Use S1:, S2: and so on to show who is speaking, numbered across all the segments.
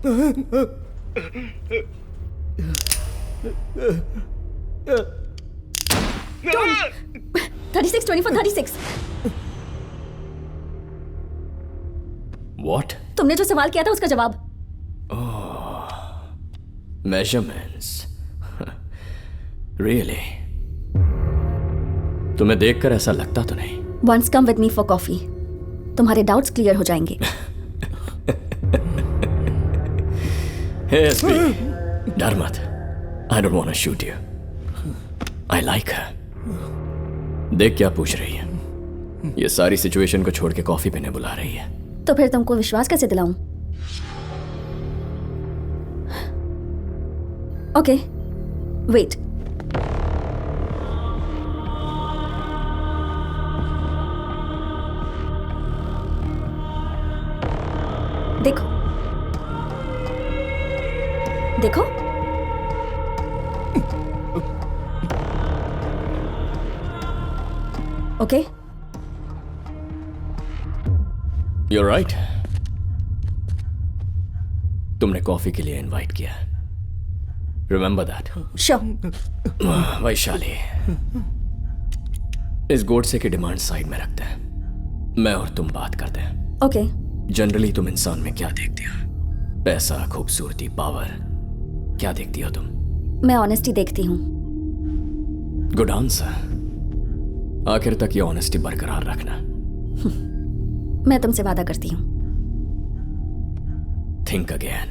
S1: Don't. 36, 24, 36.
S2: What?
S1: तुमने जो सवाल किया था उसका जवाब.
S2: Measurements. Really? तुम्हें देखकर ऐसा लगता तो नहीं.
S1: Once come with me for coffee. तुम्हारे डाउट्स क्लियर हो जाएंगे.
S2: Hey SP, डर मत. I don't want to shoot you. I like her. देख क्या पूछ रही है. ये सारी सिचुएशन को छोड़ के कॉफी पीने बुला रही है.
S1: तो फिर तुमको विश्वास कैसे दिलाऊं? Okay, wait. देखो देखो. ओके.
S2: You're right. तुमने कॉफी के लिए इनवाइट किया. Remember that.
S1: श्योर.
S2: वैशाली, इस गोडसे की डिमांड साइड में रखते हैं. मैं और तुम बात करते हैं.
S1: ओके.
S2: जनरली तुम इंसान में क्या देखती हो? पैसा, खूबसूरती, पावर. क्या देखती हो तुम?
S1: मैं ऑनेस्टी देखती हूँ.
S2: Good answer. आखिर तक ये ऑनेस्टी बरकरार रखना.
S1: मैं तुमसे वादा करती हूँ.
S2: Think again.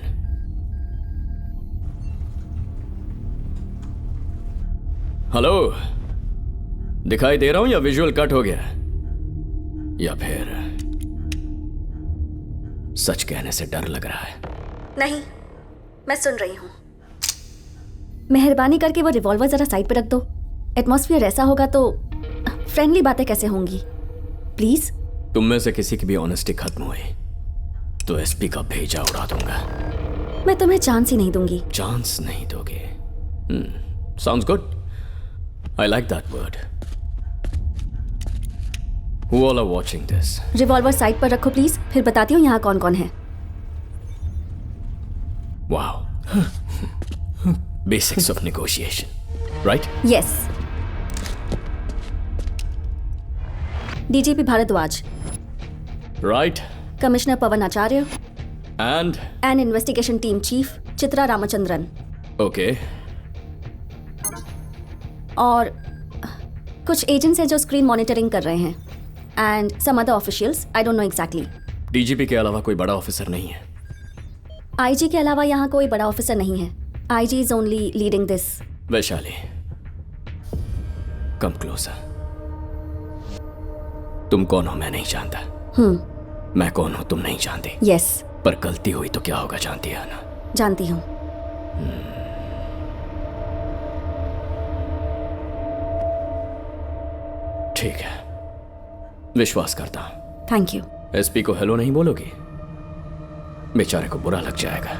S2: हेलो, दिखाई दे रहा हूं या विजुअल कट हो गया? या फिर सच कहने से डर लग रहा है?
S1: नहीं, मैं सुन रही हूँ. मेहरबानी करके वो रिवॉल्वर जरा साइड पे रख दो. एटमॉस्फेयर ऐसा होगा तो फ्रेंडली बातें कैसे होंगी? प्लीज.
S2: तुम में से किसी की भी ऑनेस्टी खत्म हुई तो एसपी का भेजा उड़ा दूंगा.
S1: मैं तुम्हें चांस ही नहीं दूंगी.
S2: चांस नहीं दोगे? Sounds good. I like that word. Who all are watching this?
S1: Revolver side पर रखो प्लीज, फिर बताती हूँ यहाँ कौन कौन है.
S2: Wow. Basics of negotiation, right?
S1: Yes. DGP Bhardwaj,
S2: Right.
S1: Commissioner Pavan Acharya
S2: And
S1: and investigation team chief Chitra Ramachandran
S2: okay.
S1: और कुछ एजेंट्स हैं जो स्क्रीन मॉनिटरिंग कर रहे हैं and some other officials. I don't know exactly.
S2: DGP के अलावा कोई बड़ा ऑफिसर नहीं है?
S1: आईजी के अलावा यहाँ कोई बड़ा ऑफिसर नहीं है. IG is only leading this.
S2: Vaishali, come closer. तुम कौन हो मैं नहीं जानता. मैं कौन हूं तुम नहीं जानती.
S1: यस.
S2: पर गलती हुई तो क्या होगा जानती है ना?
S1: जानती हूँ.
S2: ठीक है, विश्वास करता हूं.
S1: Thank you.
S2: एसपी को हेलो नहीं बोलोगी? बेचारे को बुरा लग जाएगा.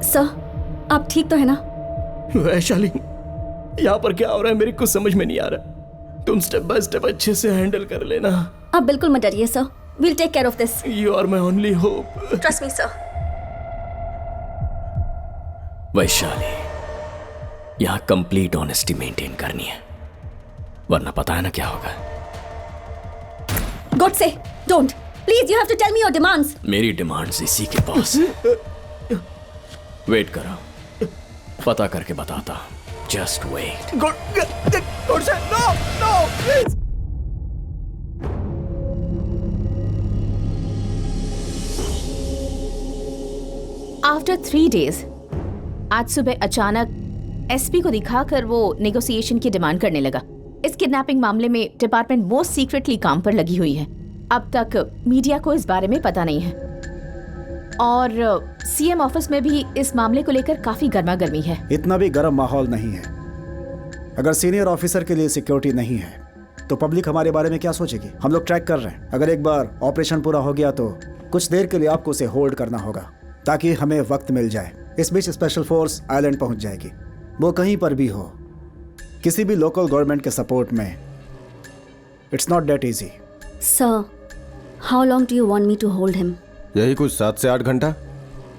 S1: सर, आप ठीक तो है ना?
S3: वैशाली, यहाँ पर क्या हो रहा है मेरे को समझ में नहीं आ रहा. तुम स्टेप बाय स्टेप अच्छे से हैंडल कर लेना.
S1: आप बिल्कुल मत डरिए sir. We'll take care of this.
S3: You are my only hope.
S1: Trust me sir.
S2: Vaishali, यहां कंप्लीट ऑनेस्टी मेंटेन करनी है, वरना पता है ना क्या होगा.
S1: Godse don't. Please, you have to tell me your demands.
S2: मेरी डिमांड्स इसी के पास. वेट करो, पता करके बताता हूं. Just wait.
S3: Godse no no please.
S4: After 3 days, आज सुबह अचानक एसपी को दिखाकर वो नेगोशिएशन की डिमांड करने लगा. इस किडनैपिंग मामले में डिपार्टमेंट मोस्ट सीक्रेटली काम पर लगी हुई है. अब तक मीडिया को इस बारे में पता नहीं है और सीएम ऑफिस में भी इस मामले को लेकर काफी गर्मा गर्मी है.
S5: इतना भी गर्म माहौल नहीं है. अगर सीनियर ऑफिसर के लिए सिक्योरिटी नहीं है तो पब्लिक हमारे बारे में क्या सोचेगी? हम लोग ट्रैक कर रहे हैं. अगर एक बार ऑपरेशन पूरा हो गया तो कुछ देर के लिए आपको उसे होल्ड करना होगा ताकि हमें वक्त मिल जाए. इस बीच स्पेशल फोर्स आइलैंड पहुंच जाएगी। वो कहीं पर भी हो, किसी भी लोकल गवर्नमेंट के सपोर्ट में, it's not that easy.
S1: Sir, how long do you want me to hold him?
S6: यही कुछ 7 से 8 घंटा।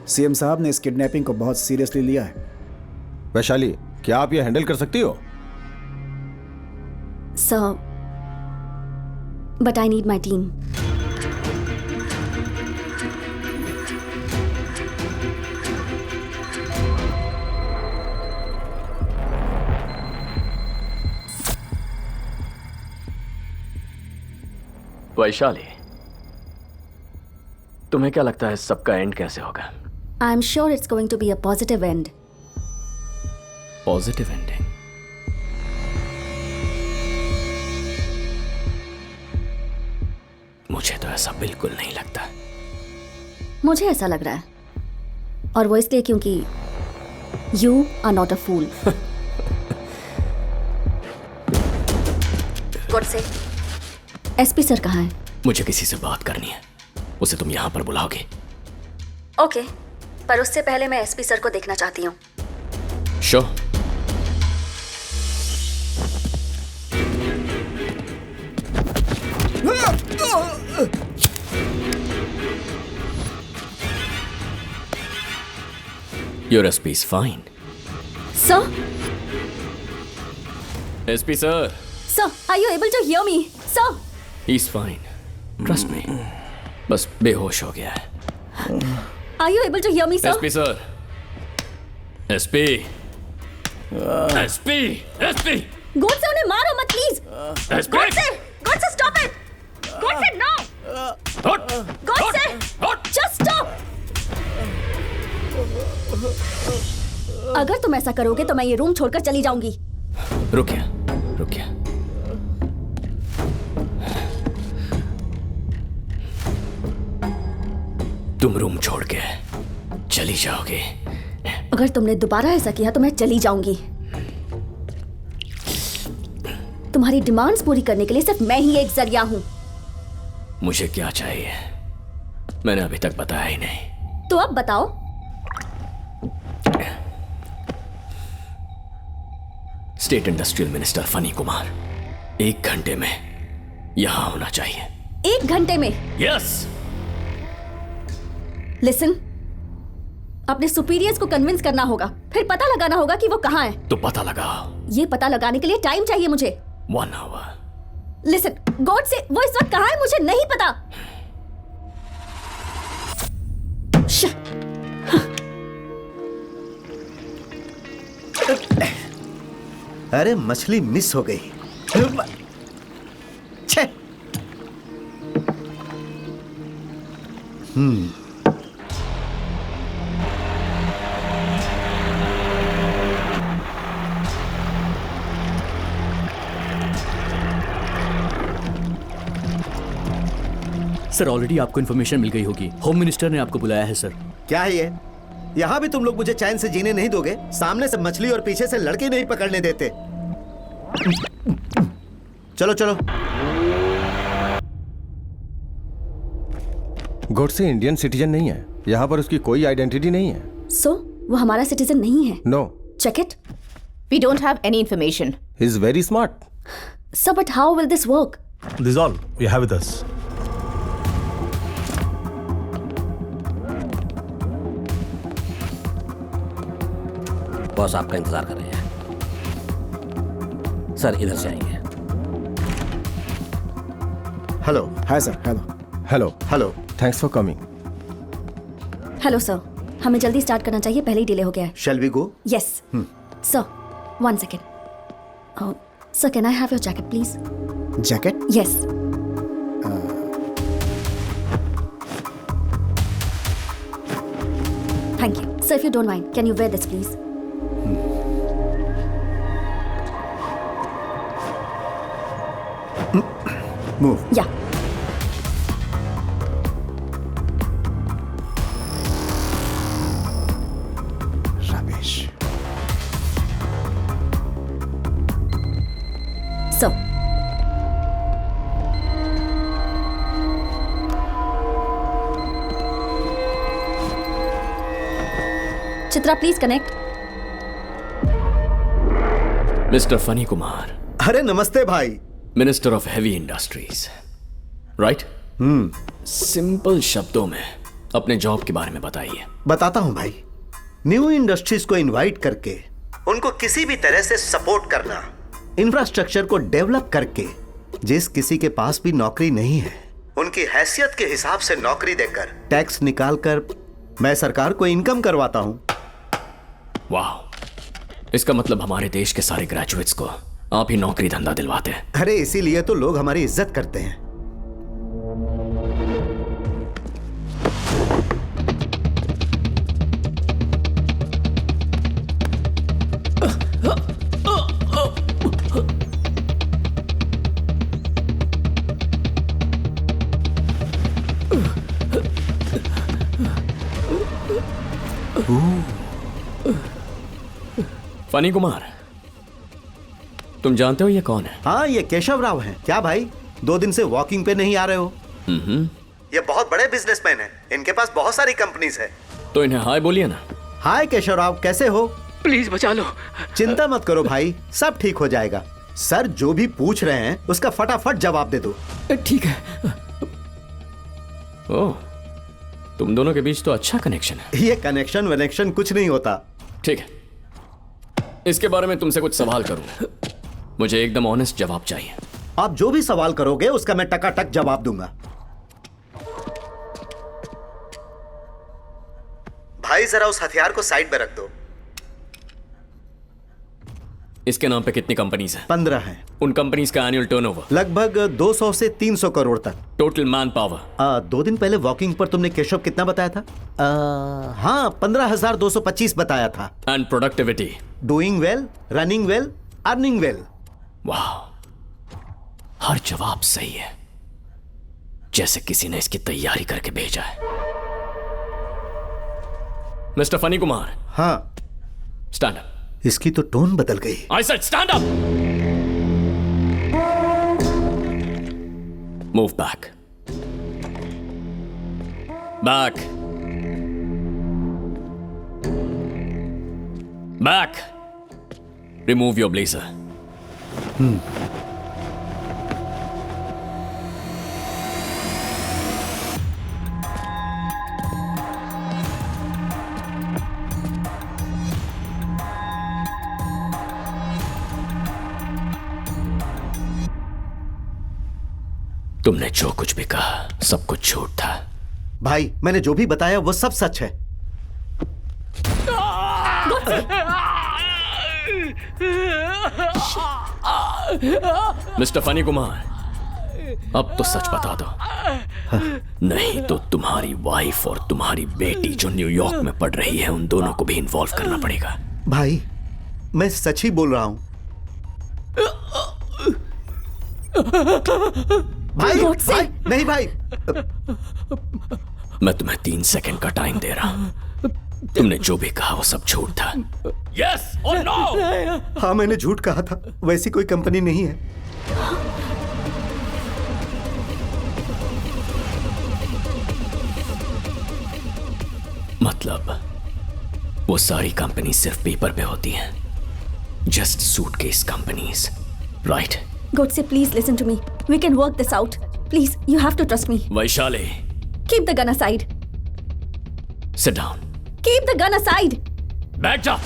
S5: सीएम साहब ने इस किडनैपिंग को बहुत सीरियसली लिया है।
S6: वैशाली, क्या आप ये हैंडल कर सकती हो?
S1: Sir, but I need my team.
S2: Vaishali, तुम्हें क्या लगता है सबका एंड कैसे होगा?
S1: I am sure it's going to be a positive end.
S2: Positive ending? मुझे तो ऐसा बिल्कुल नहीं लगता।
S1: मुझे ऐसा लग रहा है, और वो इसलिए क्योंकि you are not a fool. Godse SP sir कहाँ है?
S2: मुझे किसी से बात करनी है, उसे तुम यहां पर बुलाओगे?
S1: ओके, पर उससे पहले मैं एसपी सर को देखना चाहती हूँ।
S2: Sure. Your SP is fine.
S1: Sir,
S2: SP sir,
S1: sir, are you able to hear me? Sir,
S2: he's fine. Trust me. बस बेहोश हो गया है।
S1: Are you able to hear me? Sir,
S2: SP sir. SP. SP. SP.
S1: Godse उन्हें मारो मत please.
S2: SP.
S1: Godse stop it. Godse no.
S2: Hot.
S1: Godse
S2: Hot.
S1: Just stop. अगर तुम ऐसा करोगे तो मैं ये रूम छोड़कर चली जाऊंगी।
S2: रुकिए, रुकिए। तुम रूम छोड़ के चली जाओगे?
S1: अगर तुमने दोबारा ऐसा किया तो मैं चली जाऊंगी। तुम्हारी डिमांड्स पूरी करने के लिए सिर्फ मैं ही एक जरिया हूं।
S2: मुझे क्या चाहिए मैंने अभी तक बताया ही नहीं।
S1: तो अब बताओ।
S2: State industrial minister funny Kumar 1 घंटे में यहां होना चाहिए।
S1: 1 घंटे में?
S2: यस।
S1: लिसन, अपने सुपीरियर्स को कन्विंस करना होगा, फिर पता लगाना होगा कि वो कहाँ है।
S2: तो पता लगाओ।
S1: ये पता लगाने के लिए टाइम चाहिए मुझे।
S2: 1 आवर।
S1: लिसन, गॉड से वो इस वक्त कहाँ है मुझे नहीं पता।
S7: अरे मछली मिस हो गई। छे।
S3: सर, ऑलरेडी आपको इन्फॉर्मेशन मिल गई होगी। होम मिनिस्टर ने आपको बुलाया है सर।
S7: क्या है ये? यहाँ भी तुम लोग मुझे चैन से जीने नहीं दोगे? सामने से मछली और पीछे से लड़के नहीं पकड़ने देते। चलो चलो।
S6: गोडसे इंडियन सिटीजन नहीं है, यहाँ पर उसकी कोई आइडेंटिटी नहीं है।
S1: सो वो हमारा सिटीजन नहीं है?
S6: No.
S1: Check it.
S4: We don't have any information.
S6: He is very smart.
S1: So but how will this work?
S8: This is all we have with us.
S9: Boss आपका इंतजार कर रहे हैं। सर इधर से आएंगे।
S7: Hello.
S5: Hi sir. Hello.
S6: Hello.
S7: Hello.
S6: Thanks for coming.
S1: Hello sir, हमें जल्दी स्टार्ट करना चाहिए, पहले ही डिले हो गया है।
S7: Shall we go?
S1: Yes sir, 1 second. Sir, can I have your jacket please?
S5: Jacket?
S1: Yes. Thank you sir. If you don't mind, can you wear this please?
S7: Move.
S1: Yeah.
S5: Ramesh.
S1: So Chitra please connect.
S2: Mister Phani Kumar,
S7: अरे नमस्ते भाई।
S2: Minister of heavy industries, right? Simple शब्दों में अपने job के बारे में बताइए।
S7: बताता हूं भाई। न्यू इंडस्ट्रीज को इनवाइट करके उनको किसी भी तरह से सपोर्ट करना, इंफ्रास्ट्रक्चर को डेवलप करके जिस किसी के पास भी नौकरी नहीं है उनकी हैसियत के हिसाब से नौकरी देकर टैक्स निकाल कर मैं सरकार को इनकम करवाता हूं।
S2: वाह, इसका मतलब हमारे देश के सारे ग्रेजुएट्स को आप ही नौकरी धंधा दिलवाते हैं।
S7: अरे इसीलिए तो लोग हमारी इज्जत करते हैं।
S2: फनी कुमार, तुम जानते हो ये कौन है?
S7: हाँ, ये केशव राव हैं। क्या भाई, 2 दिन से वॉकिंग पे नहीं आ रहे हो? ये बहुत बड़े बिजनेसमैन हैं। इनके पास बहुत सारी कंपनीज है।
S2: तो इन्हें हाय बोलिए ना।
S7: हाय केशव राव, कैसे हो?
S2: प्लीज बचा लो।
S7: चिंता मत करो भाई, सब ठीक हो जाएगा। सर जो भी पूछ रहे हैं उसका फटाफट जवाब दे दो।
S2: ठीक है। ओह, तुम दोनों के बीच तो अच्छा कनेक्शन है।
S7: ये कनेक्शन वनेक्शन कुछ नहीं होता।
S2: ठीक है, इसके बारे में तुमसे कुछ सवाल करूं। मुझे एकदम ऑनेस्ट जवाब चाहिए।
S7: आप जो भी सवाल करोगे उसका मैं टकाटक जवाब दूंगा। भाई जरा उस हथियार को साइड में रख दो।
S2: इसके नाम पे कितनी कंपनीज हैं?
S7: 15 हैं।
S2: उन कंपनीज का एनुअल टर्नओवर?
S7: लगभग 200 से 300 करोड़ तक।
S2: Total man power?
S7: 2 दिन पहले वॉकिंग पर तुमने केशव कितना बताया था? हाँ, 15,225 बताया था।
S2: And productivity?
S7: Doing well, running well, earning well.
S2: वाह, हर जवाब सही है, जैसे किसी ने इसकी तैयारी करके भेजा है। मिस्टर फनी कुमार।
S7: हाँ।
S2: Stand up.
S7: इसकी तो टोन बदल गई।
S2: I said stand up. Move back. Back. Back. Remove your blazer. तुमने जो कुछ भी कहा सब कुछ झूठ था।
S7: भाई, मैंने जो भी बताया वो सब सच है।
S2: मिस्टर फनी कुमार, अब तो सच बता दो। नहीं तो तुम्हारी वाइफ और तुम्हारी बेटी जो न्यूयॉर्क में पढ़ रही है उन दोनों को भी इन्वॉल्व करना पड़ेगा।
S7: भाई, मैं सच ही बोल रहा हूं। भाई, भाई, नहीं भाई।
S2: मैं तुम्हें 3 सेकंड का टाइम दे रहा हूं। तुमने जो भी कहा वो सब झूठ था। यस और नो?
S7: हाँ, मैंने झूठ कहा था। वैसी कोई कंपनी नहीं है।
S2: मतलब वो सारी कंपनी सिर्फ पेपर पे होती हैं, just suitcase companies, right?
S1: Godse, please listen to me. We can work this out. Please, you have to trust me.
S2: Vaishali,
S1: Keep the gun aside.
S2: sit down.
S1: Keep the gun aside.
S2: बैठ जा।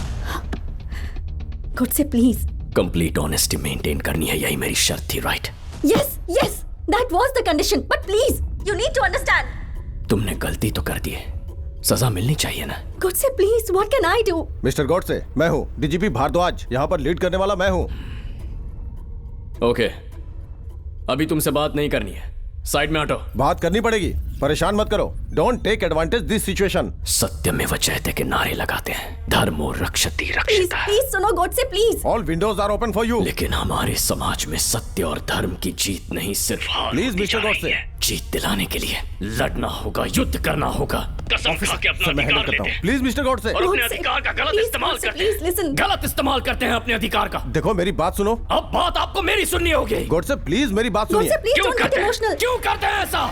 S1: Godse, please.
S2: Complete honesty maintain करनी है, यही मेरी शर्त थी, right?
S1: Yes, yes. That was the condition. But please, you need to understand.
S2: तुमने गलती तो कर दी है, सजा मिलनी चाहिए ना।
S1: Godse, please, what can I do?
S6: Mister Godse, मैं हूँ डीजीपी भारद्वाज। यहाँ पर लीड करने वाला मैं हूँ।
S2: ओके, अभी तुमसे बात नहीं करनी है, साइड में हटो।
S6: बात करनी पड़ेगी, परेशान मत करो। Don't take advantage this situation.
S2: सत्यमेव जयते के नारे लगाते हैं, धर्मो रक्षति
S1: Please,
S2: रक्षिता।
S1: please, सुनो Godse, please.
S6: All windows are open for you.
S2: लेकिन हमारे समाज में सत्य और धर्म की जीत नहीं, सिर्फ हार
S6: Please,
S2: होती
S6: Mr.
S2: जा रही
S6: Godse.
S2: है। जीत दिलाने के लिए लड़ना होगा, युद्ध करना होगा। कसम खा के अपना
S6: मैं
S2: अधिकार
S6: हैंडल करता
S2: लेते
S6: हूँ।
S2: हैं
S6: प्लीज मिस्टर गॉडसे।
S2: और अपने
S1: Godse,
S2: अधिकार का गलत
S1: please,
S2: इस्तेमाल
S1: Godse,
S2: करते
S1: please,
S2: हैं।
S1: listen.
S2: गलत इस्तेमाल करते हैं अपने अधिकार का।
S6: देखो मेरी बात सुनो।
S2: अब बात आपको मेरी सुननी होगी।
S6: गॉडसे प्लीज मेरी बात सुनिए।
S1: Godse, please
S2: क्यों
S1: don't get
S2: करते हैं?
S1: emotional.
S2: क्यों करते हैं ऐसा?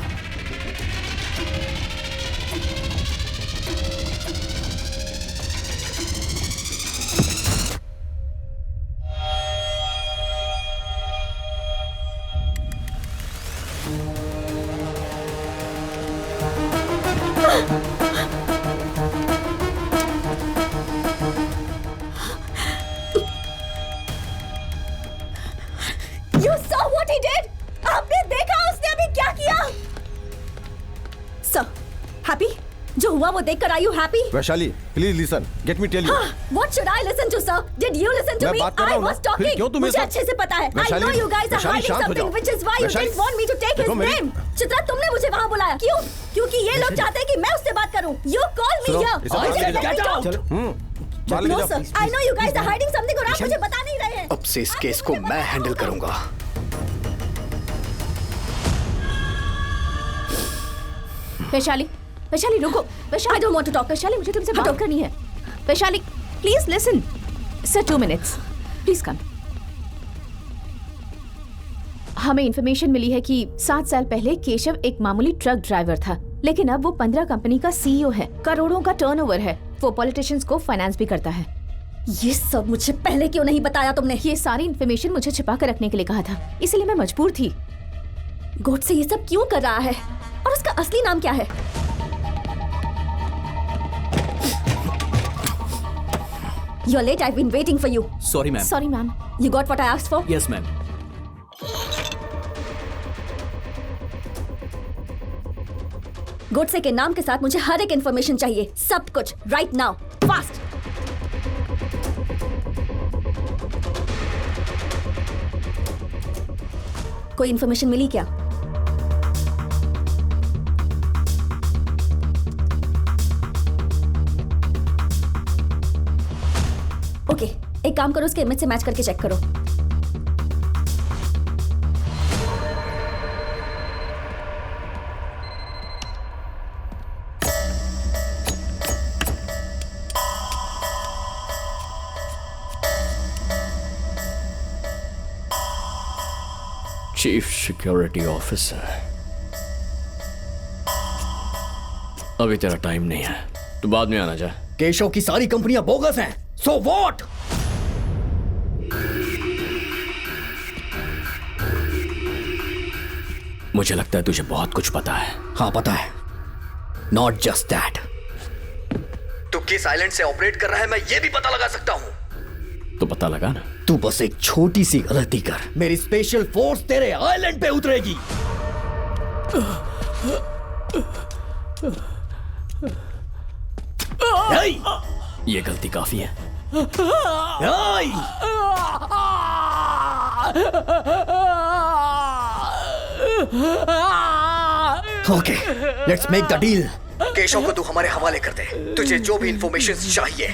S1: देखकर are you happy?
S6: Vaishali please listen, get me tell you.
S1: What should I listen to, sir? Did you listen to
S6: मैं
S1: me?
S6: बात कर रहा
S1: I
S6: हूँ ना।
S1: was
S6: फिर
S1: talking.
S6: क्यों तुम
S1: मुझे
S6: ऐसा-
S1: अच्छे से पता है। I
S6: Vaishali,
S1: know you guys are
S6: Vaishali,
S1: hiding
S6: शांत हो
S1: something,
S6: जाओ।
S1: which is why you
S6: Vaishali,
S1: didn't want me to take his
S6: देखो मेरी-
S1: name. चित्रा, तुमने मुझे वहाँ बुलाया क्यों? क्योंकि ये लोग चाहते हैं कि मैं उससे बात करूँ. You call me
S6: सुनो,
S1: here.
S6: इसे बाहर
S1: मुझे
S6: लेके
S1: let me
S6: जाओ।
S1: talk.
S6: बाहर लेके
S1: No,
S6: जाओ।
S1: sir. I know you guys are hiding something और आप मुझे बता नहीं रहे हैं.
S3: अब से इस केस को मैं हैंडल करूंगा।
S4: वैशाली, वैशाली रुको। Vaishali,
S1: I don't want to talk.
S4: Vaishali मुझे तुमसे बात करनी है। Vaishali please listen. Sir 2 minutes please come. हमें इंफॉर्मेशन मिली है कि 7 साल पहले केशव एक मामूली ट्रक ड्राइवर था, लेकिन अब वो 15 कंपनी का सीईओ है, करोड़ों का टर्नओवर है, वो पॉलिटिशियंस को फाइनेंस भी करता है।
S1: ये सब मुझे पहले क्यों नहीं बताया तुमने?
S4: ये सारी इंफॉर्मेशन मुझे छिपा कर रखने के लिए कहा था, इसलिए मैं मजबूर थी।
S1: गोट से ये सब क्यों कर रहा है और उसका असली नाम क्या है? You're late. I've been waiting for you.
S2: Sorry ma'am.
S4: Sorry ma'am.
S1: You got what I asked for?
S2: Yes ma'am.
S1: Godse के नाम के साथ मुझे हर एक इंफॉर्मेशन चाहिए, सब कुछ, राइट नाउ, फास्ट। कोई इंफॉर्मेशन मिली क्या? ओके, एक काम करो, उसके इमेज से मैच करके चेक करो।
S2: Chief security officer. अभी तेरा टाइम नहीं है, तू बाद में आना जा।
S3: केशव की सारी कंपनियां बोगस हैं। So what?
S2: मुझे लगता है तुझे बहुत कुछ पता है।
S3: हाँ पता है। नॉट जस्ट दैट, तू किस आइलैंड से ऑपरेट कर रहा है मैं ये भी पता लगा सकता हूँ।
S2: तो पता लगा ना।
S3: तू बस एक छोटी सी गलती कर, मेरी स्पेशल फोर्स तेरे आइलैंड पे उतरेगी।
S2: ये गलती काफी है।
S3: Okay, let's make the deal. Keshav को तू हमारे हवाले कर दे। तुझे जो भी इंफॉर्मेशन चाहिए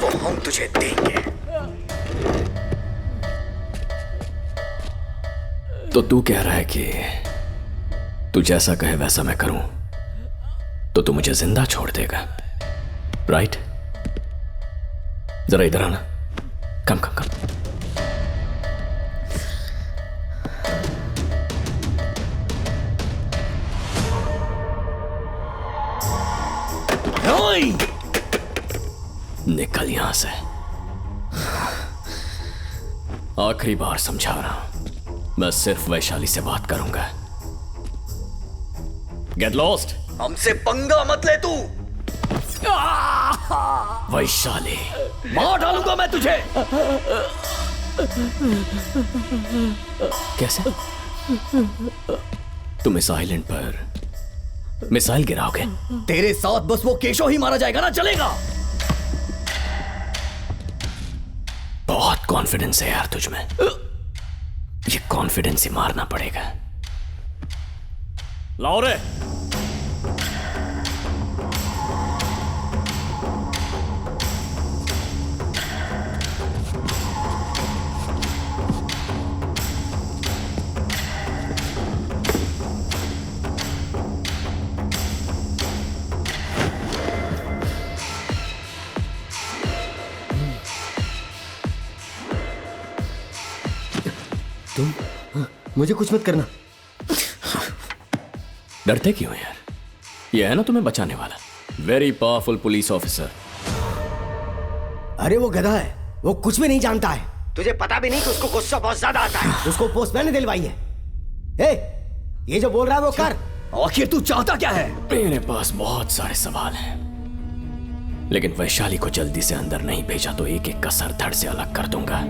S3: वो हम तुझे देंगे।
S2: तो तू कह रहा है कि तू जैसा कहे वैसा मैं करूं तो तू मुझे जिंदा छोड़ देगा, राइट? जरा इधर आना। कम कम कम। निकल यहां से। आखिरी बार समझा रहा हूं, मैं सिर्फ वैशाली से बात करूंगा। Get lost.
S3: हमसे पंगा मत ले तू।
S2: वैशाली,
S3: मार डालूंगा मैं तुझे।
S2: कैसे? तुम इस आइलैंड पर मिसाइल गिराओगे?
S3: तेरे साथ बस वो केशव ही मारा जाएगा ना, चलेगा?
S2: बहुत कॉन्फिडेंस है यार तुझ में। ये कॉन्फिडेंस ही मारना पड़ेगा। लाओ रे।
S3: तुम मुझे कुछ मत करना।
S2: डरते क्यों यार? ये है ना तुम्हें बचाने वाला, वेरी पावरफुल पुलिस ऑफिसर।
S3: अरे वो गधा है, वो कुछ भी नहीं जानता है। तुझे पता भी नहीं कि उसको गुस्सा बहुत ज्यादा आता है। उसको पोस्टमैन ने दिलवाई है। ए, ये जो बोल रहा है वो कर। आखिर तू चाहता क्या है?
S2: मेरे पास बहुत सारे सवाल हैं, लेकिन वैशाली को जल्दी से अंदर नहीं भेजा तो एक एक का सर धड़ से अलग कर दूंगा।